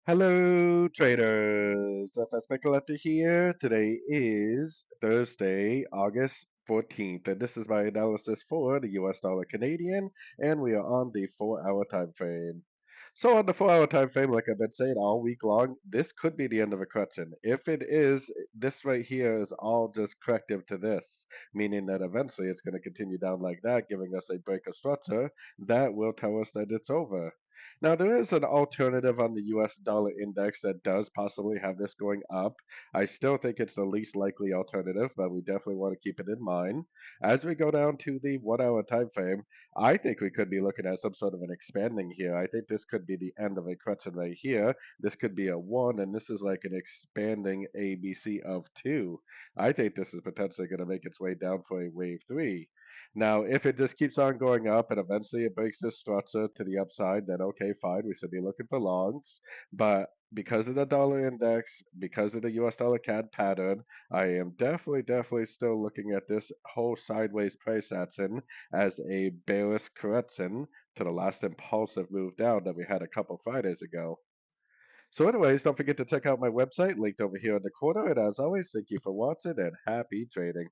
Hello, traders. FX Pip Collector here. Today is Thursday, August 14th, and this is my analysis for the US dollar Canadian, and we are on the 4-hour time frame. So on the 4-hour time frame, like I've been saying all week long, this could be the end of a correction. If it is, this right here is all just corrective to this, meaning that eventually it's going to continue down like that, giving us a break of structure that will tell us that it's over. Now, there is an alternative on the US dollar index that does possibly have this going up. I still think it's the least likely alternative, but we definitely want to keep it in mind. As we go down to the 1-hour time frame, I think we could be looking at some sort of an expanding here. I think this could be the end of a correction right here. This could be a 1, and this is like an expanding ABC of 2. I think this is potentially going to make its way down for a wave 3. Now, if it just keeps on going up and eventually it breaks this structure to the upside, then okay, fine, we should be looking for longs. But because of the dollar index, because of the US dollar CAD pattern, I am definitely still looking at this whole sideways price action as a bearish correction to the last impulsive move down that we had a couple Fridays ago. So anyways, don't forget to check out my website linked over here in the corner. And as always, thank you for watching and happy trading.